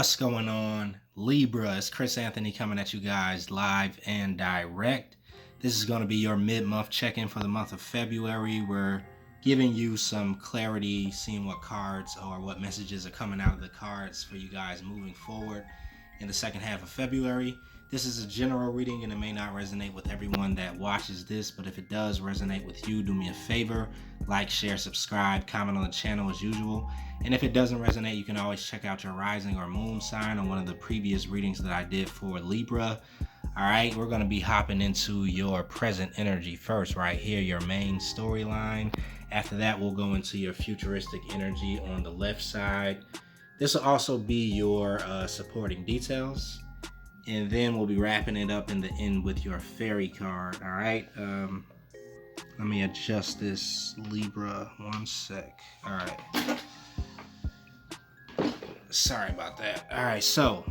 What's going on, Libra? It's Chris Anthony coming at you guys live and direct. This is going to be your mid-month check-in for the month of February. We're giving you some clarity, seeing what cards or what messages are coming out of the cards for you guys moving forward in the second half of February. This is a general reading and it may not resonate with everyone that watches this, but if it does resonate with you, do me a favor, like, share, subscribe, comment on the channel as usual. And if it doesn't resonate, you can always check out your rising or moon sign on one of the previous readings that I did for Libra. All right, we're going to be hopping into your present energy first, right here, your main storyline. After that, we'll go into your futuristic energy on the left side. This will also be your supporting details. And then we'll be wrapping it up in the end with your fairy card. All right. Let me adjust this, Libra. One sec. All right. Sorry about that. All right. So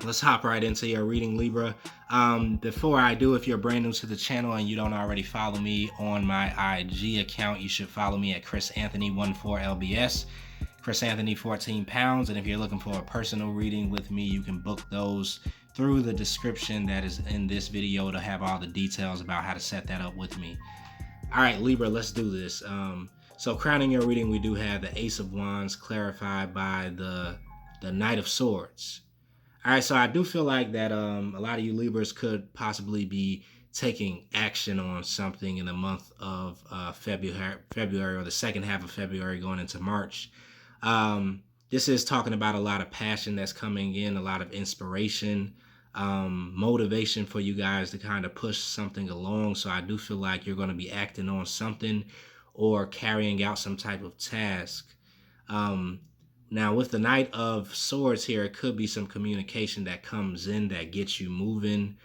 let's hop right into your reading, Libra. Before I do, if you're brand new to the channel and you don't already follow me on my IG account, you should follow me at chrisanthony14lbs. Chris Anthony 14 pounds, and if you're looking for a personal reading with me, you can book those through the description that is in this video to have all the details about how to set that up with me. All right, Libra, let's do this. So crowning your reading, we do have the Ace of Wands clarified by the Knight of Swords. All right, so I do feel like that a lot of you Libras could possibly be taking action on something in the month of February or the second half of February going into March. This is talking about a lot of passion that's coming in, a lot of inspiration, motivation for you guys to kind of push something along. So I do feel like you're going to be acting on something or carrying out some type of task. Now with the Knight of Swords here, it could be some communication that comes in that gets you moving.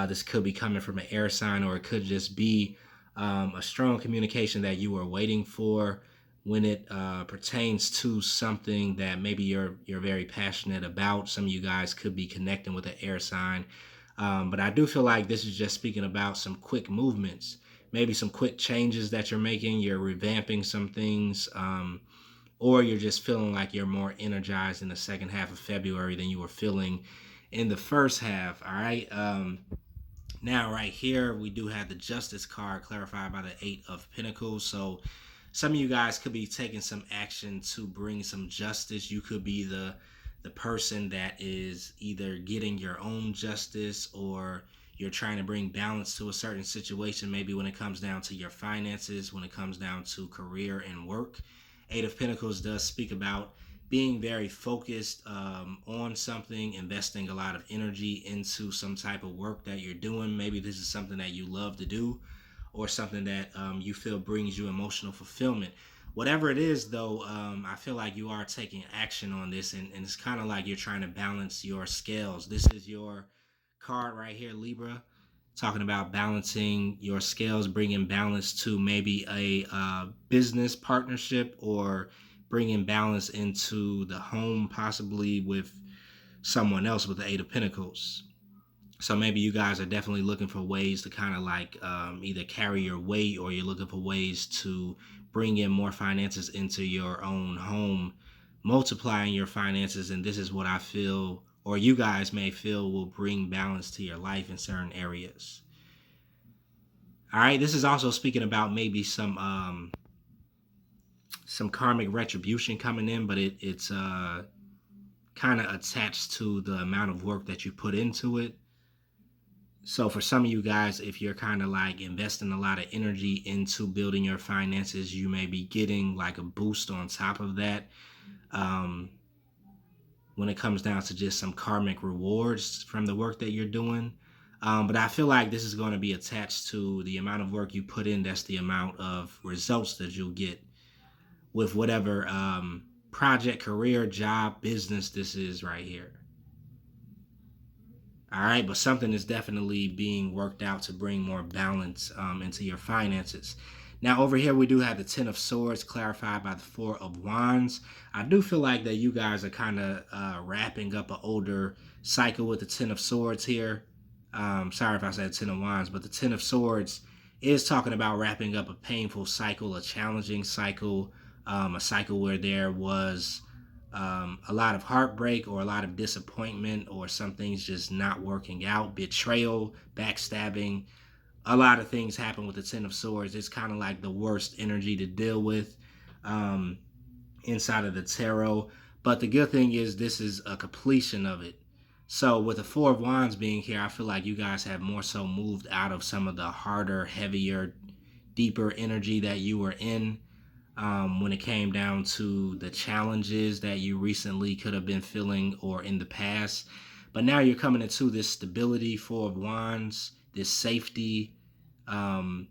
This could be coming from an air sign, or it could just be a strong communication that you were waiting for when it pertains to something that maybe you're very passionate about. Some of you guys could be connecting with an air sign. But I do feel like this is just speaking about some quick movements, maybe some quick changes that you're making. You're revamping some things, or you're just feeling like you're more energized in the second half of February than you were feeling in the first half. All right. Now right here, we do have the Justice card clarified by the Eight of Pentacles. So some of you guys could be taking some action to bring some justice. You could be the person that is either getting your own justice, or you're trying to bring balance to a certain situation, maybe when it comes down to your finances, when it comes down to career and work. Eight of Pentacles does speak about being very focused on something, investing a lot of energy into some type of work that you're doing. Maybe this is something that you love to do, or something that you feel brings you emotional fulfillment. Whatever it is, though, I feel like you are taking action on this, and it's kind of like you're trying to balance your scales. This is your card right here, Libra, talking about balancing your scales, bringing balance to maybe a business partnership, or bringing balance into the home, possibly with someone else with the Eight of Pentacles. So maybe you guys are definitely looking for ways to kind of like either carry your weight, or you're looking for ways to bring in more finances into your own home, multiplying your finances. And this is what I feel, or you guys may feel, will bring balance to your life in certain areas. All right. This is also speaking about maybe some karmic retribution coming in, but it's kind of attached to the amount of work that you put into it. So for some of you guys, if you're kind of like investing a lot of energy into building your finances, you may be getting like a boost on top of that when it comes down to just some karmic rewards from the work that you're doing. But I feel like this is going to be attached to the amount of work you put in. That's the amount of results that you'll get with whatever project, career, job, business this is right here. All right, but something is definitely being worked out to bring more balance into your finances. Now over here, we do have the Ten of Swords clarified by the Four of Wands. I do feel like that you guys are kind of wrapping up an older cycle with the Ten of Swords here. Sorry if I said Ten of Wands, but the Ten of Swords is talking about wrapping up a painful cycle, a challenging cycle, a cycle where there was a lot of heartbreak or a lot of disappointment, or some things just not working out, betrayal, backstabbing. A lot of things happen with the Ten of Swords. It's kind of like the worst energy to deal with um, inside of the tarot. But the good thing is this is a completion of it. So with the Four of Wands being here, I feel like you guys have more so moved out of some of the harder, heavier, deeper energy that you were in when it came down to the challenges that you recently could have been feeling or in the past. But now you're coming into this stability, Four of Wands, this safety um,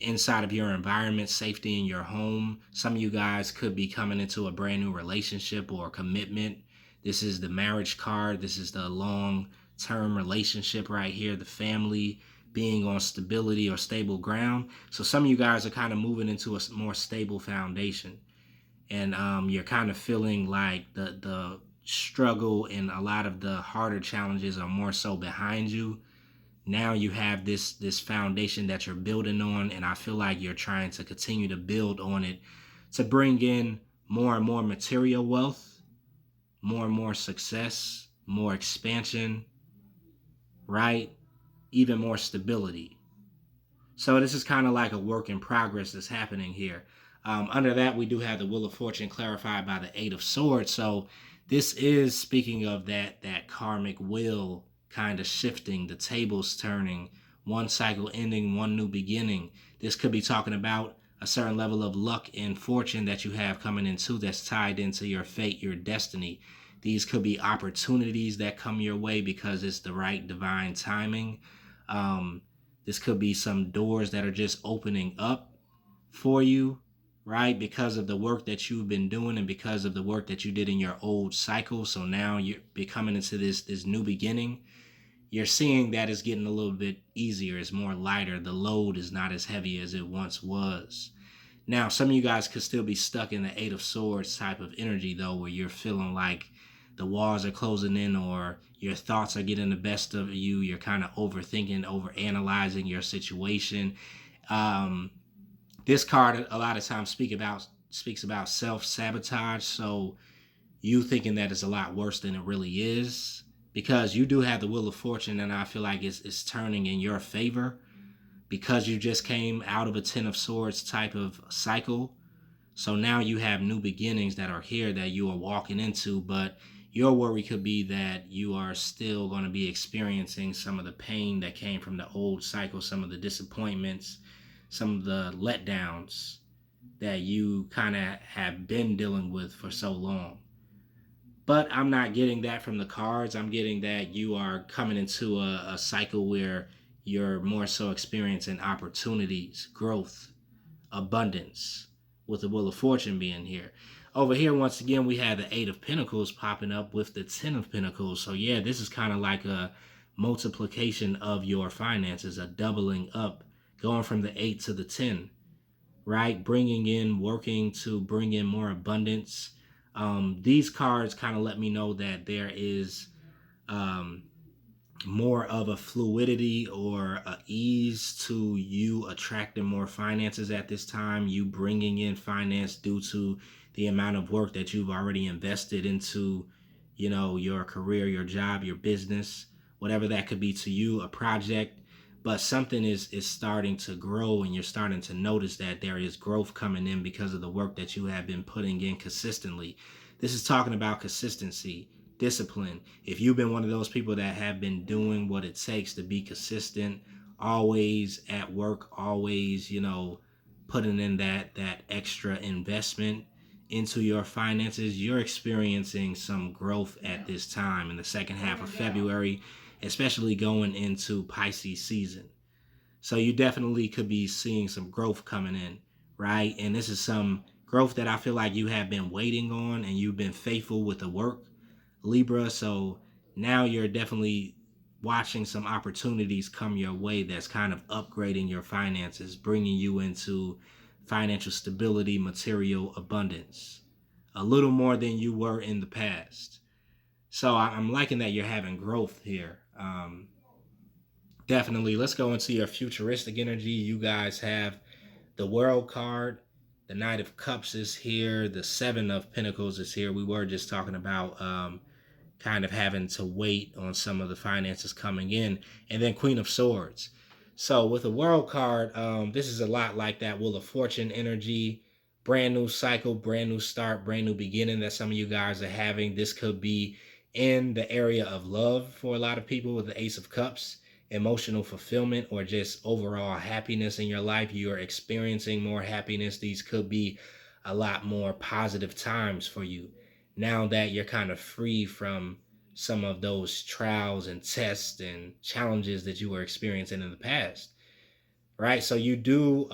inside of your environment, safety in your home. Some of you guys could be coming into a brand new relationship or commitment. This is the marriage card. This is the long-term relationship right here, the family, being on stability or stable ground. So some of you guys are kind of moving into a more stable foundation, and you're kind of feeling like the struggle and a lot of the harder challenges are more so behind you. Now you have this foundation that you're building on, and I feel like you're trying to continue to build on it to bring in more and more material wealth, more and more success, more expansion, right? Even more stability. So this is kind of like a work in progress that's happening here. Under that, we do have the Wheel of Fortune clarified by the Eight of Swords. So this is speaking of that karmic wheel kind of shifting, the tables turning, one cycle ending, one new beginning. This could be talking about a certain level of luck and fortune that you have coming into that's tied into your fate, your destiny. These could be opportunities that come your way because it's the right divine timing. This could be some doors that are just opening up for you, right? Because of the work that you've been doing and because of the work that you did in your old cycle. So now you're becoming into this new beginning. You're seeing that it's getting a little bit easier. It's more lighter. The load is not as heavy as it once was. Now, some of you guys could still be stuck in the Eight of Swords type of energy, though, where you're feeling like the walls are closing in or your thoughts are getting the best of you. You're kind of overthinking, overanalyzing your situation. Um, this card a lot of times speaks about self-sabotage. So you thinking that it's a lot worse than it really is, because you do have the Wheel of Fortune, and I feel like it's turning in your favor because you just came out of a Ten of Swords type of cycle. So now you have new beginnings that are here that you are walking into, but your worry could be that you are still going to be experiencing some of the pain that came from the old cycle, some of the disappointments, some of the letdowns that you kind of have been dealing with for so long. But I'm not getting that from the cards. I'm getting that you are coming into a cycle where you're more so experiencing opportunities, growth, abundance, with the Wheel of Fortune being here. Over here, once again, we have the Eight of Pentacles popping up with the Ten of Pentacles. So yeah, this is kind of like a multiplication of your finances, a doubling up, going from the 8 to the 10, right? Bringing in, working to bring in more abundance. These cards kind of let me know that there is um, more of a fluidity or a ease to you attracting more finances at this time, you bringing in finance due to the amount of work that you've already invested into, your career, your job, your business, whatever that could be to you, a project. But something is starting to grow, and you're starting to notice that there is growth coming in because of the work that you have been putting in consistently. This is talking about consistency, discipline. If you've been one of those people that have been doing what it takes to be consistent, always at work, always, putting in that extra investment into your finances, you're experiencing some growth at this time in the second half of February, especially going into Pisces season. So you definitely could be seeing some growth coming in, right? And this is some growth that I feel like you have been waiting on, and you've been faithful with the work, Libra. So now you're definitely watching some opportunities come your way that's kind of upgrading your finances, bringing you into financial stability, material abundance, a little more than you were in the past. So I'm liking that you're having growth here. Definitely. Let's go into your futuristic energy. You guys have the World card, The Knight of Cups is here. The Seven of Pentacles is here. We were just talking about kind of having to wait on some of the finances coming in. And then Queen of Swords. So with the World card, this is a lot like that Wheel of Fortune energy. Brand new cycle, brand new start, brand new beginning that some of you guys are having. This could be in the area of love for a lot of people with the Ace of Cups, emotional fulfillment, or just overall happiness in your life. You are experiencing more happiness. These could be a lot more positive times for you now that you're kind of free from some of those trials and tests and challenges that you were experiencing in the past, right? So you do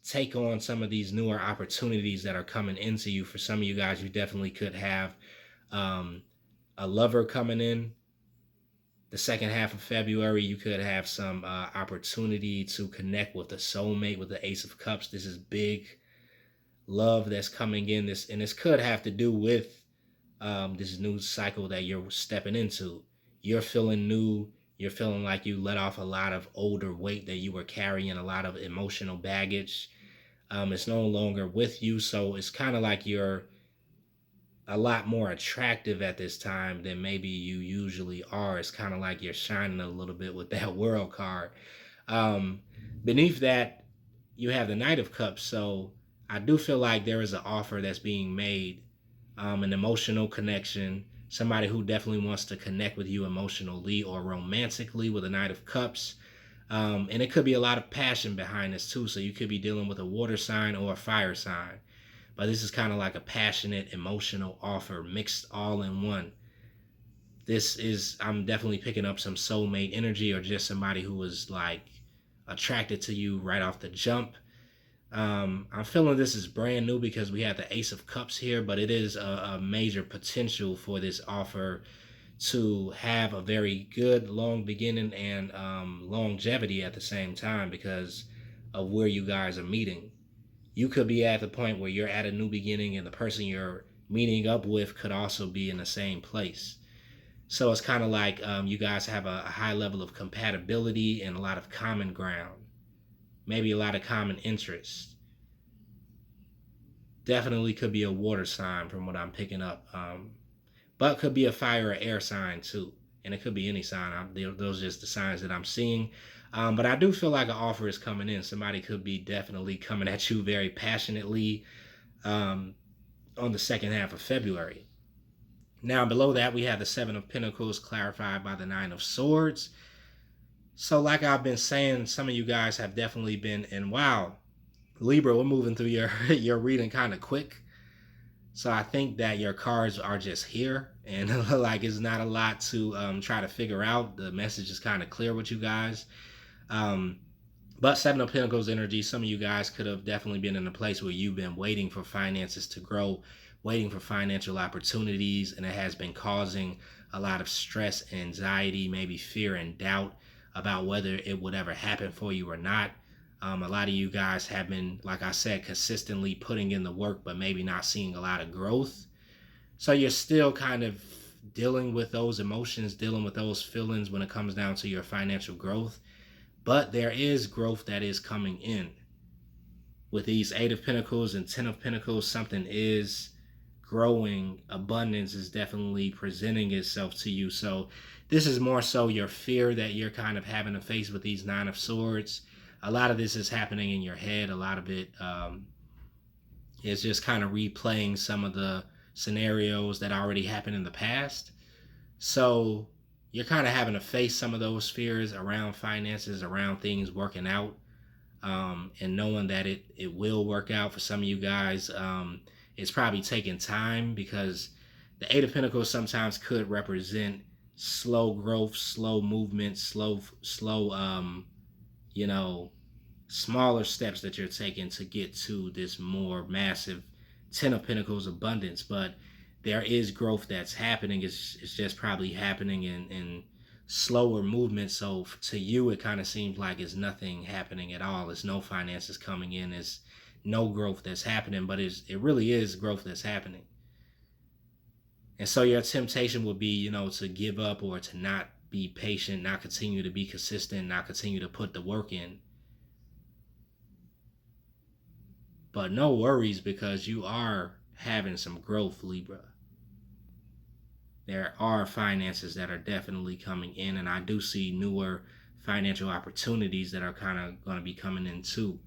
take on some of these newer opportunities that are coming into you. For some of you guys, you definitely could have a lover coming in the second half of February. You could have some opportunity to connect with a soulmate with the Ace of Cups. This is big love that's coming in. This could have to do with this new cycle that you're stepping into. You're feeling new. You're feeling like you let off a lot of older weight that you were carrying, a lot of emotional baggage. It's no longer with you. So it's kind of like you're a lot more attractive at this time than maybe you usually are. It's kind of like you're shining a little bit with that World card. Um, Beneath that, you have the Knight of Cups. So I do feel like there is an offer that's being made, an emotional connection, somebody who definitely wants to connect with you emotionally or romantically with the Knight of Cups. And it could be a lot of passion behind this too. So you could be dealing with a water sign or a fire sign. But this is kind of like a passionate, emotional offer mixed all in one. I'm definitely picking up some soulmate energy or just somebody who was like attracted to you right off the jump. I'm feeling this is brand new because we have the Ace of Cups here, but it is a major potential for this offer to have a very good long beginning and longevity at the same time because of where you guys are meeting. You could be at the point where you're at a new beginning and the person you're meeting up with could also be in the same place. So it's kind of like you guys have a high level of compatibility and a lot of common ground, maybe a lot of common interests. Definitely could be a water sign from what I'm picking up, but could be a fire or air sign too. And it could be any sign. Those are just the signs that I'm seeing. But I do feel like an offer is coming in. Somebody could be definitely coming at you very passionately on the second half of February. Now, below that, we have the Seven of Pentacles clarified by the Nine of Swords. So, like I've been saying, some of you guys have definitely been, and wow, Libra, we're moving through your reading kind of quick. So I think that your cards are just here, and like it's not a lot to try to figure out. The message is kind of clear with you guys. But Seven of Pentacles energy, some of you guys could have definitely been in a place where you've been waiting for finances to grow, waiting for financial opportunities, and it has been causing a lot of stress, anxiety, maybe fear and doubt about whether it would ever happen for you or not. A lot of you guys have been, like I said, consistently putting in the work, but maybe not seeing a lot of growth. So you're still kind of dealing with those emotions, dealing with those feelings when it comes down to your financial growth. But there is growth that is coming in. With these Eight of Pentacles and Ten of Pentacles, something is growing. Abundance is definitely presenting itself to you. So this is more so your fear that you're kind of having to face with these Nine of Swords. A lot of this is happening in your head. A lot of it is just kind of replaying some of the scenarios that already happened in the past. So you're kind of having to face some of those fears around finances, around things working out, and knowing that it will work out. For some of you guys, it's probably taking time because the Eight of Pentacles sometimes could represent slow growth, slow movement, slow smaller steps that you're taking to get to this more massive Ten of Pentacles abundance. But there is growth that's happening. It's just probably happening in slower movement. So to you, it kind of seems like it's nothing happening at all. There's no finances coming in. There's no growth that's happening, but it really is growth that's happening. And so your temptation would be, to give up or to not be patient, not continue to be consistent, not continue to put the work in. But no worries, because you are having some growth, Libra. There are finances that are definitely coming in, and I do see newer financial opportunities that are kind of going to be coming in too.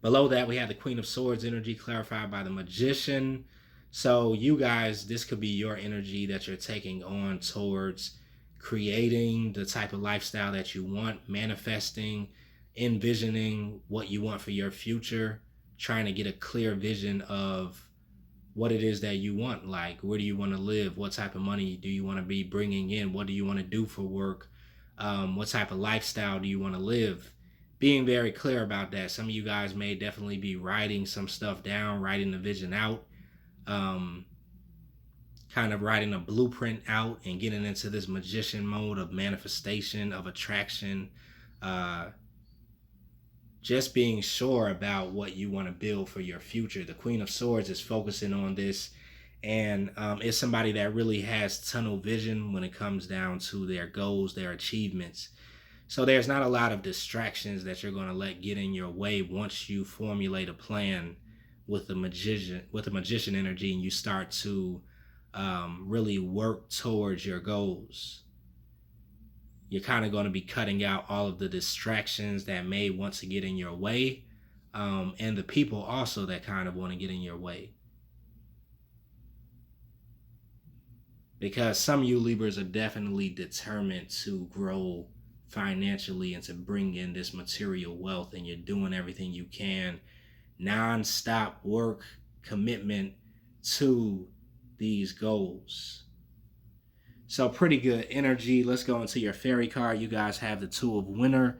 Below that, we have the Queen of Swords energy clarified by the Magician. So you guys, this could be your energy that you're taking on towards creating the type of lifestyle that you want, manifesting, envisioning what you want for your future, trying to get a clear vision of what it is that you want. Like, where do you want to live? What type of money do you want to be bringing in? What do you want to do for work? What type of lifestyle do you want to live? Being very clear about that. Some of you guys may definitely be writing some stuff down, writing the vision out, kind of writing a blueprint out and getting into this magician mode of manifestation, of attraction, just being sure about what you want to build for your future. The Queen of Swords is focusing on this, and it's somebody that really has tunnel vision when it comes down to their goals, their achievements. So there's not a lot of distractions that you're going to let get in your way once you formulate a plan with the magician energy, and you start to really work towards your goals. You're kind of going to be cutting out all of the distractions that may want to get in your way, and the people also that kind of want to get in your way. Because some of you Libras are definitely determined to grow financially and to bring in this material wealth, and you're doing everything you can, non-stop work, commitment to these goals. So pretty good energy. Let's go into your fairy card. You guys have the Two of Winter.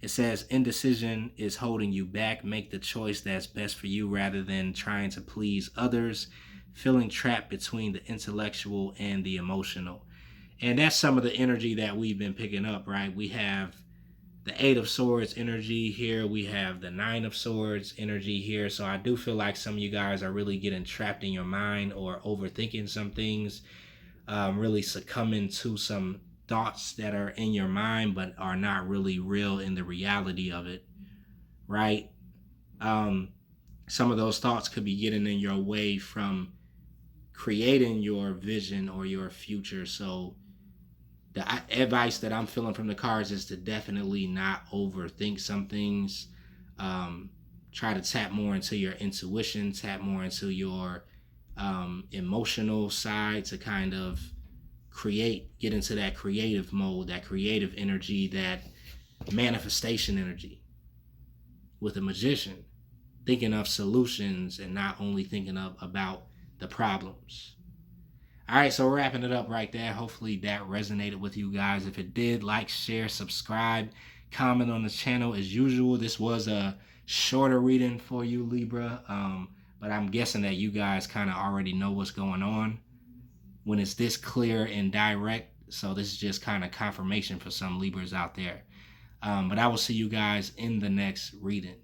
It says indecision is holding you back. Make the choice that's best for you rather than trying to please others. Feeling trapped between the intellectual and the emotional. And that's some of the energy that we've been picking up, right? We have the Eight of Swords energy here. We have the Nine of Swords energy here. So I do feel like some of you guys are really getting trapped in your mind or overthinking some things. Really succumbing to some thoughts that are in your mind but are not really real in the reality of it, right? Some of those thoughts could be getting in your way from creating your vision or your future. So the advice that I'm feeling from the cards is to definitely not overthink some things. Try to tap more into your intuition, tap more into your emotional side to kind of get into that creative mode, that creative energy, that manifestation energy with a magician, thinking of solutions and not only thinking about the problems. All right, so we're wrapping it up right there. Hopefully that resonated with you guys. If it did, like, share, subscribe, comment on the channel as usual. This was a shorter reading for you, Libra, but I'm guessing that you guys kind of already know what's going on when it's this clear and direct. So this is just kind of confirmation for some Libras out there. But I will see you guys in the next reading.